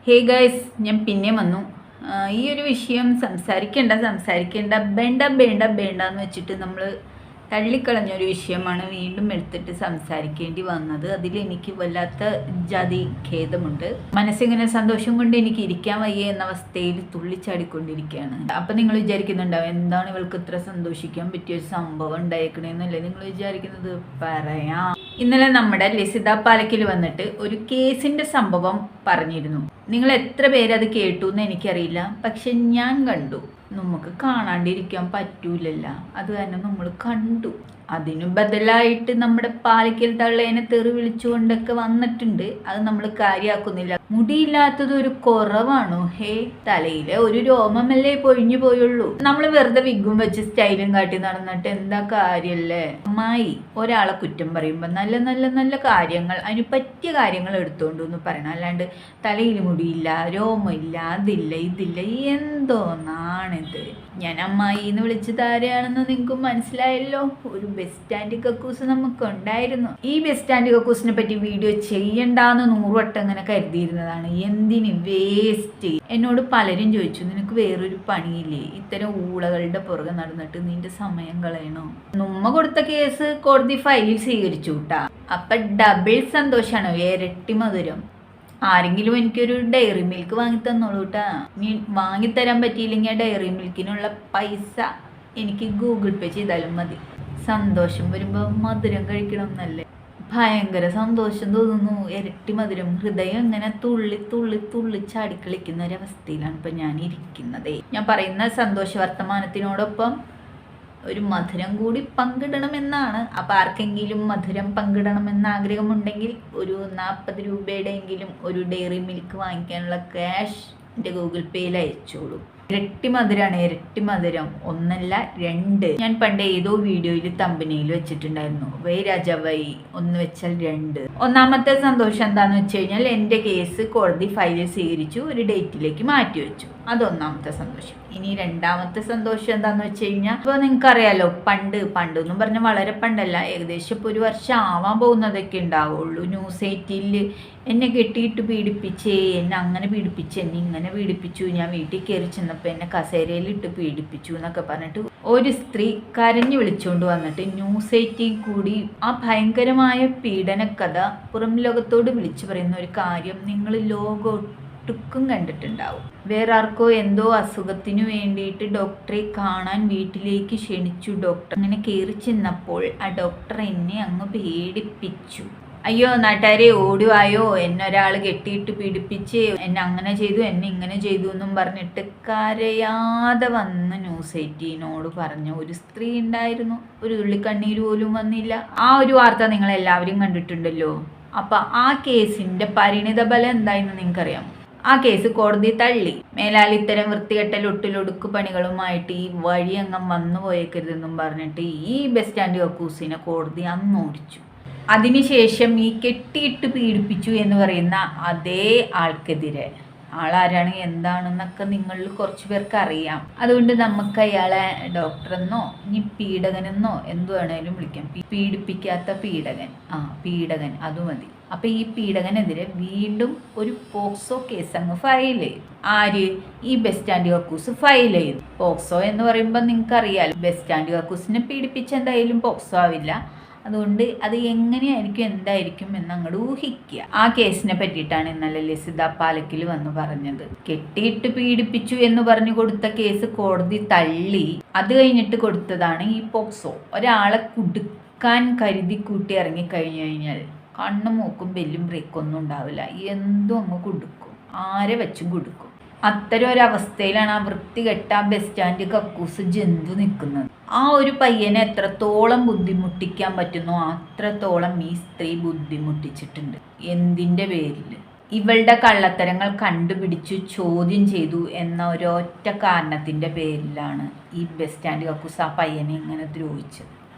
Hey guys, ഞാൻ പിന്നെ വന്നു. ഈ ഒരു വിഷയം സംസാരിക്കേണ്ട എന്ന് വെച്ചിട്ട് നമ്മൾ തള്ളിക്കളഞ്ഞൊരു വിഷയമാണ് വീണ്ടും എടുത്തിട്ട് സംസാരിക്കേണ്ടി വന്നത്. അതിലെനിക്ക് വല്ലാത്ത ജാതി ഖേദമുണ്ട്. മനസ്സിങ്ങനെ സന്തോഷം കൊണ്ട് എനിക്ക് ഇരിക്കാൻ വയ്യ എന്ന അവസ്ഥയിൽ തുള്ളിച്ചാടിക്കൊണ്ടിരിക്കുകയാണ്. അപ്പം നിങ്ങൾ വിചാരിക്കുന്നുണ്ടാവും, എന്താണ് ഇവൾക്ക് ഇത്ര സന്തോഷിക്കാൻ പറ്റിയ ഒരു സംഭവം ഉണ്ടായേക്കണേന്നല്ലേ നിങ്ങൾ വിചാരിക്കുന്നത്? പറയാം. ഇന്നലെ നമ്മുടെ ലസിത പാലക്കിൽ വന്നിട്ട് ഒരു കേസിന്റെ സംഭവം പറഞ്ഞിരുന്നു. നിങ്ങൾ എത്ര പേരത് കേട്ടു എന്ന് എനിക്കറിയില്ല, പക്ഷെ ഞാൻ കണ്ടു. നമുക്ക് കാണാണ്ടിരിക്കാൻ പറ്റൂലല്ല, അത് തന്നെ നമ്മൾ കണ്ടു. അതിനു ബദലായിട്ട് നമ്മുടെ പാലക്കൽ തള്ളേനെ തെറി വിളിച്ചുകൊണ്ടൊക്കെ വന്നിട്ടുണ്ട്. അത് നമ്മൾ കാര്യമാക്കുന്നില്ല. മുടിയില്ലാത്തത് ഒരു കുറവാണോ? ഹേ, തലയിലെ ഒരു രോമമല്ലേ പൊഴിഞ്ഞു പോയുള്ളൂ. നമ്മൾ വെറുതെ വിഗും വെച്ച് സ്റ്റൈലും കാട്ടി നടന്നിട്ട് എന്താ കാര്യല്ലേ? അമ്മായി ഒരാളെ കുറ്റം പറയുമ്പോൾ നല്ല നല്ല നല്ല കാര്യങ്ങൾ, അതിന് പറ്റിയ കാര്യങ്ങൾ എടുത്തോണ്ട് എന്ന് പറയണം. അല്ലാണ്ട് തലയിൽ മുടിയില്ല, രോമമില്ല, അതില്ല ഇതില്ല, എന്തോന്നാണിത്? ഞാൻ അമ്മായി എന്ന് വിളിച്ചത് ആരെയാണെന്ന് നിങ്ങൾക്ക് മനസ്സിലായല്ലോ. ഒരു ബസ് സ്റ്റാൻഡ് കക്കൂസ് നമുക്കുണ്ടായിരുന്നു. ഈ ബസ് സ്റ്റാൻഡ് കക്കൂസിനെ പറ്റി വീഡിയോ ചെയ്യണ്ടെന്ന് 100 വട്ടം ഇങ്ങനെ കരുതിയിരുന്നതാണ്. എന്തിന് വേസ്റ്റ്? എന്നോട് പലരും ചോദിച്ചു, നിനക്ക് വേറൊരു പണിയില്ലേ? ഇത്തരം ഊളകളുടെ പുറകെ നടന്നിട്ട് നിന്റെ സമയം കളയണോ? നമ്മ കൊടുത്ത കേസ് കോടതി ഫയലിൽ സ്വീകരിച്ചു കൂട്ടാ. അപ്പൊ ഡബിൾ സന്തോഷാണ്, ഇരട്ടി മധുരം. ആരെങ്കിലും എനിക്കൊരു ഡയറി മിൽക്ക് വാങ്ങി തന്നോളൂ കേട്ടാ. നീ വാങ്ങിത്തരാൻ പറ്റിയില്ലെങ്കിൽ ഡയറി മിൽക്കിനുള്ള പൈസ എനിക്ക് ഗൂഗിൾ പേ ചെയ്താലും മതി. സന്തോഷം വരുമ്പോൾ മധുരം കഴിക്കണം എന്നല്ലേ? ഭയങ്കര സന്തോഷം തോന്നുന്നു, ഇരട്ടി മധുരം. ഹൃദയം ഇങ്ങനെ തുള്ളി തുള്ളി തുള്ളി ചാടിക്കളിക്കുന്ന ഒരവസ്ഥയിലാണ് ഇപ്പം ഞാൻ ഇരിക്കുന്നത്. ഞാൻ പറയുന്ന സന്തോഷ വർത്തമാനത്തിനോടൊപ്പം ഒരു മധുരം കൂടി പങ്കിടണമെന്നാണ്. അപ്പം ആർക്കെങ്കിലും മധുരം പങ്കിടണമെന്ന് ആഗ്രഹമുണ്ടെങ്കിൽ ഒരു 40 രൂപയുടെയെങ്കിലും ഒരു ഡയറി മിൽക്ക് വാങ്ങിക്കാനുള്ള ക്യാഷ് എൻ്റെ ഗൂഗിൾ പേയിൽ അയച്ചോളൂ. ഇരട്ടി മധുരമാണ്, ഇരട്ടി മധുരം. 1 അല്ല 2. ഞാൻ പണ്ട് ഏതോ വീഡിയോയിൽ തമ്പനയിൽ വെച്ചിട്ടുണ്ടായിരുന്നു, വൈ രാജാവൈ 1 വെച്ചാൽ 2. ഒന്നാമത്തെ സന്തോഷം എന്താണെന്ന് വെച്ച് കഴിഞ്ഞാൽ എൻ്റെ കേസ് കോടതി ഫയലിൽ സ്വീകരിച്ചു, ഒരു ഡേറ്റിലേക്ക് മാറ്റി വെച്ചു. അത് ഒന്നാമത്തെ സന്തോഷം. ഇനി രണ്ടാമത്തെ സന്തോഷം എന്താണെന്ന് വെച്ച് കഴിഞ്ഞാൽ, ഇപ്പോൾ നിങ്ങൾക്കറിയാലോ, പണ്ടെന്നും പറഞ്ഞാൽ വളരെ പണ്ടല്ല, ഏകദേശം ഇപ്പോൾ 1 വർഷം ആവാൻ പോകുന്നതൊക്കെ ഉണ്ടാവുള്ളൂ. ന്യൂസ് 18 എന്നെ കെട്ടിയിട്ട് പീഡിപ്പിച്ചേ, എന്നെ അങ്ങനെ പീഡിപ്പിച്ച്, എന്നെ ഇങ്ങനെ പീഡിപ്പിച്ചു, ഞാൻ വീട്ടിൽ കയറി ചെന്നപ്പോൾ എന്നെ കസേരയിലിട്ട് പീഡിപ്പിച്ചു എന്നൊക്കെ പറഞ്ഞിട്ട് ഒരു സ്ത്രീ കരഞ്ഞു വിളിച്ചുകൊണ്ട് വന്നിട്ട് ന്യൂസ് 18 കൂടി ആ ഭയങ്കരമായ പീഡനക്കഥ പുറം ലോകത്തോട് വിളിച്ചു പറയുന്ന ഒരു കാര്യം നിങ്ങൾ ടുക്കും കണ്ടിട്ടുണ്ടാവും. വേറെ ആർക്കോ എന്തോ അസുഖത്തിനു വേണ്ടിയിട്ട് ഡോക്ടറെ കാണാൻ വീട്ടിലേക്ക് ക്ഷണിച്ചു. ഡോക്ടർ അങ്ങനെ കയറി ചെന്നപ്പോൾ ആ ഡോക്ടർ എന്നെ അങ്ങ് പേടിപ്പിച്ചു. അയ്യോ നാട്ടുകാരെ ഓടുവായോ, എന്നെ ഒരാൾ കെട്ടിയിട്ട് പീഡിപ്പിച്ച്, എന്നെ അങ്ങനെ ചെയ്തു, എന്നെ ഇങ്ങനെ ചെയ്തു എന്നും പറഞ്ഞിട്ട് കരയാതെ വന്ന് ന്യൂസ് 18 പറഞ്ഞ ഒരു സ്ത്രീ ഉണ്ടായിരുന്നു. ഒരു തുള്ളി കണ്ണീര് പോലും വന്നില്ല. ആ ഒരു വാർത്ത നിങ്ങൾ എല്ലാവരും കണ്ടിട്ടുണ്ടല്ലോ. അപ്പം ആ കേസിൻ്റെ പരിണിത ഫലം എന്തായെന്ന് നിങ്ങൾക്കറിയാം. ആ കേസ് കോടതി തള്ളി. മേലാൽ ഇത്തരം വൃത്തികെട്ടൽ ഒട്ടിലൊടുക്ക് പണികളുമായിട്ട് ഈ വഴി അങ്ങ് വന്നു പോയേക്കരുതെന്നും പറഞ്ഞിട്ട് ഈ ബസ് സ്റ്റാൻഡ് കക്കൂസിനെ കോടതി അന്ന് ഓടിച്ചു. അതിനുശേഷം ഈ കെട്ടിയിട്ട് പീഡിപ്പിച്ചു എന്ന് പറയുന്ന അതേ ആൾക്കെതിരെ, ആളാരാണ് എന്താണെന്നൊക്കെ നിങ്ങളിൽ കുറച്ച് പേർക്ക് അറിയാം. അതുകൊണ്ട് നമുക്ക് അയാളെ ഡോക്ടറെന്നോ ഇനി പീഡകനെന്നോ എന്തു വേണേലും വിളിക്കാം. പീഡിപ്പിക്കാത്ത പീഡകൻ, പീഡകൻ അത് മതി. അപ്പം ഈ പീഡകനെതിരെ വീണ്ടും ഒരു പോക്സോ കേസ് അങ്ങ് ഫയൽ ചെയ്തു. ആര്? ഈ ബസ് സ്റ്റാൻഡ് കക്കൂസ് ഫയൽ ചെയ്തു. പോക്സോ എന്ന് പറയുമ്പോൾ നിങ്ങൾക്കറിയാലോ, ബസ് സ്റ്റാൻഡ് കക്കൂസിനെ പീഡിപ്പിച്ച് എന്തായാലും പോക്സോ ആവില്ല. അതുകൊണ്ട് അത് എങ്ങനെയായിരിക്കും എന്തായിരിക്കും എന്ന് അങ്ങോട്ട് ഊഹിക്കുക. ആ കേസിനെ പറ്റിയിട്ടാണ് ഇന്നലെ ലസിത പാലക്കിൽ വന്ന് പറഞ്ഞത്. കെട്ടിയിട്ട് പീഡിപ്പിച്ചു എന്ന് പറഞ്ഞു കൊടുത്ത കേസ് കോടതി തള്ളി. അത് കഴിഞ്ഞിട്ട് കൊടുത്തതാണ് ഈ പോക്സോ. ഒരാളെ കുടുക്കാൻ കരുതി കൂട്ടി ഇറങ്ങിക്കഴിഞ്ഞു കഴിഞ്ഞാൽ കണ്ണും മൂക്കും ബെല്ലും ബ്രേക്കൊന്നും ഉണ്ടാവില്ല, എന്തും അങ്ങ് കൊടുക്കും, ആരെ വെച്ചും കൊടുക്കും. അത്തരം ഒരവസ്ഥയിലാണ് ആ വൃത്തികെട്ട ബസ് സ്റ്റാൻഡ് കക്കൂസ് ജന്തു നിൽക്കുന്നത്. ആ ഒരു പയ്യനെ എത്രത്തോളം ബുദ്ധിമുട്ടിക്കാൻ പറ്റുന്നോ അത്രത്തോളം ഈ സ്ത്രീ ബുദ്ധിമുട്ടിച്ചിട്ടുണ്ട്. എന്തിൻ്റെ പേരിൽ? ഇവളുടെ കള്ളത്തരങ്ങൾ കണ്ടുപിടിച്ചു ചോദ്യം ചെയ്തു എന്ന ഒരൊറ്റ കാരണത്തിൻ്റെ പേരിലാണ് ഈ ബസ് സ്റ്റാൻഡ് കക്കൂസ് ആ പയ്യനെ ഇങ്ങനെ ദ്രോഹിച്ചത്.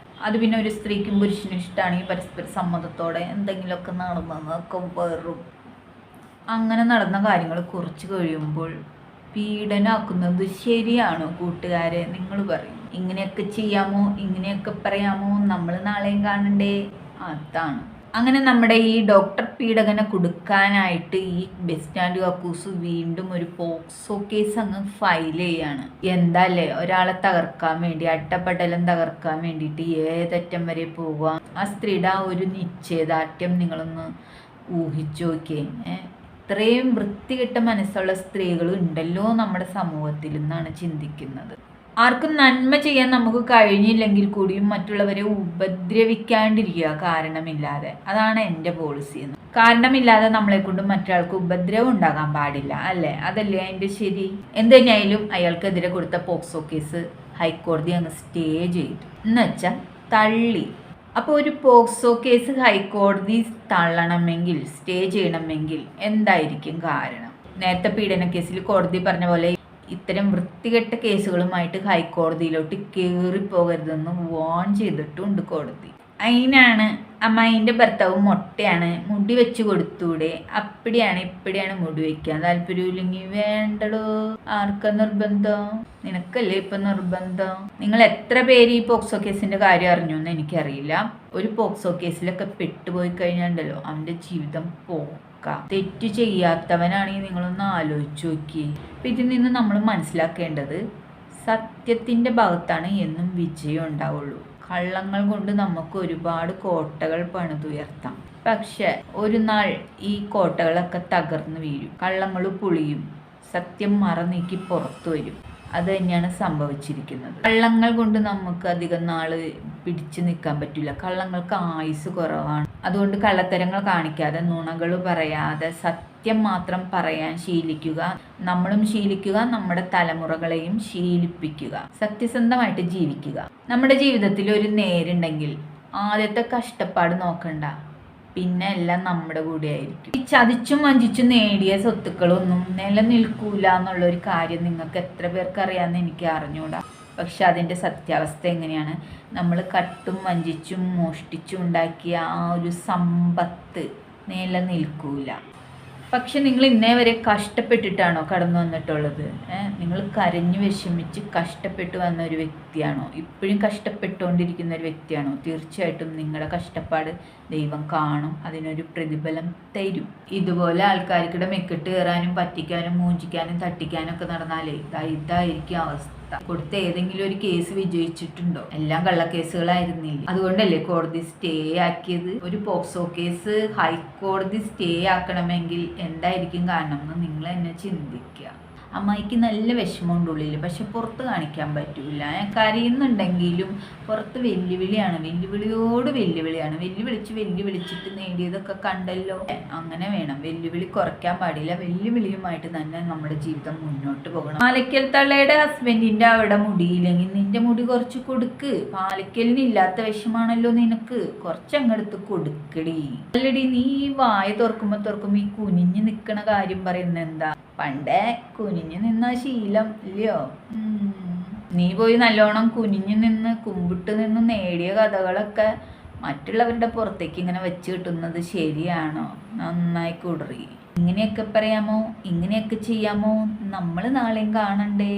അത് പിന്നെ ഒരു സ്ത്രീക്കും പുരുഷനും ഇഷ്ടമാണ് ഈ പരസ്പര സമ്മതത്തോടെ എന്തെങ്കിലുമൊക്കെ നടന്നതൊക്കെ വെറും. അങ്ങനെ നടന്ന കാര്യങ്ങൾ കുറച്ച് കഴിയുമ്പോൾ പീഡനാക്കുന്നത് ശരിയാണോ കൂട്ടുകാരെ? നിങ്ങൾ പറയും, ഇങ്ങനെയൊക്കെ ചെയ്യാമോ, ഇങ്ങനെയൊക്കെ പറയാമോ, നമ്മൾ നാളെയും കാണണ്ടേ? അതാണ് അങ്ങനെ നമ്മുടെ ഈ ഡോക്ടർ പീഡകനെ കൊടുക്കാനായിട്ട് ഈ ബസ് സ്റ്റാൻഡ് കക്കൂസ് വീണ്ടും ഒരു പോക്സോ കേസ് അങ്ങ് ഫയൽ ചെയ്യാണ്. എന്താല്ലേ, ഒരാളെ തകർക്കാൻ വേണ്ടി, അട്ടപ്പടലം തകർക്കാൻ വേണ്ടിയിട്ട് ഏതറ്റം വരെ പോവുക. ആ സ്ത്രീയുടെ ആ ഒരു നിശ്ചയദാർഢ്യം നിങ്ങളൊന്ന് ഊഹിച്ചു നോക്കിയേ. ഇത്രയും വൃത്തികെട്ട മനസ്സുള്ള സ്ത്രീകൾ ഉണ്ടല്ലോ നമ്മുടെ സമൂഹത്തിൽ എന്നാണ് ചിന്തിക്കുന്നത്. ആർക്കും നന്മ ചെയ്യാൻ നമുക്ക് കഴിഞ്ഞില്ലെങ്കിൽ കൂടിയും മറ്റുള്ളവരെ ഉപദ്രവിക്കാണ്ടിരിക്കുക കാരണമില്ലാതെ. അതാണ് എൻ്റെ പോളിസി. കാരണമില്ലാതെ നമ്മളെ കൊണ്ട് മറ്റൊരാൾക്ക് ഉപദ്രവം ഉണ്ടാകാൻ പാടില്ല, അല്ലേ? അതല്ലേ അതിൻ്റെ ശരി. എന്തുതന്നെയായാലും അയാൾക്കെതിരെ കൊടുത്ത പോക്സോ കേസ് ഹൈക്കോടതി അങ്ങ് സ്റ്റേ ചെയ്തു, എന്നുവെച്ചാൽ തള്ളി. അപ്പോൾ ഒരു പോക്സോ കേസ് ഹൈക്കോടതി തള്ളണമെങ്കിൽ, സ്റ്റേ ചെയ്യണമെങ്കിൽ എന്തായിരിക്കും കാരണം? നേരത്തെ പീഡന കേസിൽ കോടതി പറഞ്ഞ പോലെ ഇത്തരം വൃത്തികെട്ട കേസുകളുമായിട്ട് ഹൈക്കോടതിയിലോട്ട് കയറിപ്പോകരുതെന്ന് വാൺ ചെയ്തിട്ടുണ്ട് കോടതി. അതിനാണ് അമ്മായിൻ്റെ ഭർത്താവ് മൊട്ടയാണ്, മുടി വെച്ച് കൊടുത്തൂടെ, അപ്പടിയാണ് ഇപ്പടിയാണ് മുടി വയ്ക്കാൻ താല്പര്യമില്ലെങ്കിൽ വേണ്ടടോ. ആർക്കാ നിർബന്ധം? നിനക്കല്ലേ ഇപ്പൊ നിർബന്ധം. നിങ്ങൾ എത്ര പേര് ഈ പോക്സോ കേസിന്റെ കാര്യം അറിഞ്ഞു എന്ന് എനിക്കറിയില്ല. ഒരു പോക്സോ കേസിലൊക്കെ പെട്ടുപോയി കഴിഞ്ഞാണ്ടല്ലോ അവന്റെ ജീവിതം തെറ്റ് ചെയ്യാത്തവനാണെങ്കിൽ നിങ്ങളൊന്ന് ആലോചിച്ച് നോക്കി. അപ്പം ഇതിൽ നിന്ന് നമ്മൾ മനസ്സിലാക്കേണ്ടത് സത്യത്തിൻ്റെ ഭാഗത്താണ് എന്നും വിജയം ഉണ്ടാവുള്ളൂ. കള്ളങ്ങൾ കൊണ്ട് നമുക്ക് ഒരുപാട് കോട്ടകൾ പണിതുയർത്താം. പക്ഷെ ഒരു നാൾ ഈ കോട്ടകളൊക്കെ തകർന്നു വീഴും, കള്ളങ്ങൾ പൊളിയും, സത്യം മറനീക്കി പുറത്തു വരും. അത് തന്നെയാണ് സംഭവിച്ചിരിക്കുന്നത്. കള്ളങ്ങൾ കൊണ്ട് നമുക്ക് അധികം നാള് പിടിച്ചു നിൽക്കാൻ പറ്റില്ല. കള്ളങ്ങൾക്ക് ആയുസ് കുറവാണ്. അതുകൊണ്ട് കള്ളത്തരങ്ങൾ കാണിക്കാതെ, നുണകൾ പറയാതെ സത്യം മാത്രം പറയാൻ ശീലിക്കുക. നമ്മളും ശീലിക്കുക, നമ്മുടെ തലമുറകളെയും ശീലിപ്പിക്കുക. സത്യസന്ധമായിട്ട് ജീവിക്കുക. നമ്മുടെ ജീവിതത്തിൽ ഒരു നേരുണ്ടെങ്കിൽ ആദ്യത്തെ കഷ്ടപ്പാട് നോക്കണ്ട, പിന്നെ എല്ലാം നമ്മുടെ കൂടെ ആയിരിക്കും. ഈ ചതിച്ചും വഞ്ചിച്ചും നേടിയ സ്വത്തുക്കളൊന്നും നിലനിൽക്കൂല എന്നുള്ളൊരു കാര്യം നിങ്ങൾക്ക് എത്ര പേർക്ക് അറിയാമെന്ന് എനിക്ക് അറിഞ്ഞൂടാ. പക്ഷെ അതിൻ്റെ സത്യാവസ്ഥ എങ്ങനെയാണ്? നമ്മൾ കട്ടും വഞ്ചിച്ചും മോഷ്ടിച്ചും ഉണ്ടാക്കിയ ആ ഒരു സമ്പത്ത് നിലനിൽക്കൂല. പക്ഷെ നിങ്ങൾ ഇന്നേ വരെ കഷ്ടപ്പെട്ടിട്ടാണോ കടന്നു വന്നിട്ടുള്ളത്? നിങ്ങൾ കരഞ്ഞു വിഷമിച്ച് കഷ്ടപ്പെട്ടു വന്ന ഒരു വ്യക്തിയാണോ? ഇപ്പോഴും കഷ്ടപ്പെട്ടുകൊണ്ടിരിക്കുന്ന ഒരു വ്യക്തിയാണോ? തീർച്ചയായിട്ടും നിങ്ങളുടെ കഷ്ടപ്പാട് ദൈവം കാണും, അതിനൊരു പ്രതിഫലം തരും. ഇതുപോലെ ആൾക്കാർക്കിടെ മെക്കിട്ട് കയറാനും പറ്റിക്കാനും മൂഞ്ചിക്കാനും തട്ടിക്കാനും ഒക്കെ നടന്നാലേ ഇതായിരിക്കും അവസ്ഥ. കൊടുത്ത ഏതെങ്കിലും ഒരു കേസ് വിജയിച്ചിട്ടുണ്ടോ? എല്ലാം കള്ളക്കേസുകളായിരുന്നില്ല. അതുകൊണ്ടല്ലേ കോടതി സ്റ്റേ ആക്കിയത്? ഒരു പോക്സോ കേസ് ഹൈക്കോടതി സ്റ്റേ ആക്കണമെങ്കിൽ എന്തായിരിക്കും കാരണം എന്ന് നിങ്ങൾ തന്നെ ചിന്തിക്കുക. അമ്മായിക്ക് നല്ല വിഷമമുണ്ട് ഉള്ളിൽ, പക്ഷെ പുറത്ത് കാണിക്കാൻ പറ്റൂല. കരയുന്നുണ്ടെങ്കിലും പുറത്ത് വെല്ലുവിളിയാണ്, വെല്ലുവിളിയോട് വെല്ലുവിളിയാണ്. വെല്ലുവിളിച്ചിട്ട് നേടിയതൊക്കെ കണ്ടല്ലോ. അങ്ങനെ വേണം, വെല്ലുവിളി കുറയ്ക്കാൻ പാടില്ല. വെല്ലുവിളിയുമായിട്ട് തന്നെ നമ്മുടെ ജീവിതം മുന്നോട്ട് പോകണം. പാലക്കൽ തള്ളയുടെ ഹസ്ബൻഡിന്റെ അവിടെ മുടിയില്ലെങ്കിൽ നിന്റെ മുടി കുറച്ച് കൊടുക്ക്. പാലക്കലിന് ഇല്ലാത്ത വിഷമാണല്ലോ നിനക്ക്, കുറച്ചങ്ങടുത്ത് കൊടുക്കടി. അല്ലടി, നീ വായ തുറക്കുമ്പോ ഈ കുനിഞ്ഞ് നിൽക്കണ കാര്യം പറയുന്നത് എന്താ? പണ്ടേ കുനിഞ്ഞു നിന്ന ശീലം ഇല്ലയോ? നീ പോയി നല്ലോണം കുനിഞ്ഞു നിന്ന് കുമ്പിട്ട് നിന്ന് നേടിയ കഥകളൊക്കെ മറ്റുള്ളവരുടെ പുറത്തേക്ക് ഇങ്ങനെ വെച്ച് കിട്ടുന്നത് ശരിയാണോ? നന്നായി കുടറി. ഇങ്ങനെയൊക്കെ പറയാമോ, ഇങ്ങനെയൊക്കെ ചെയ്യാമോ? നമ്മൾ നാളെയും കാണണ്ടേ?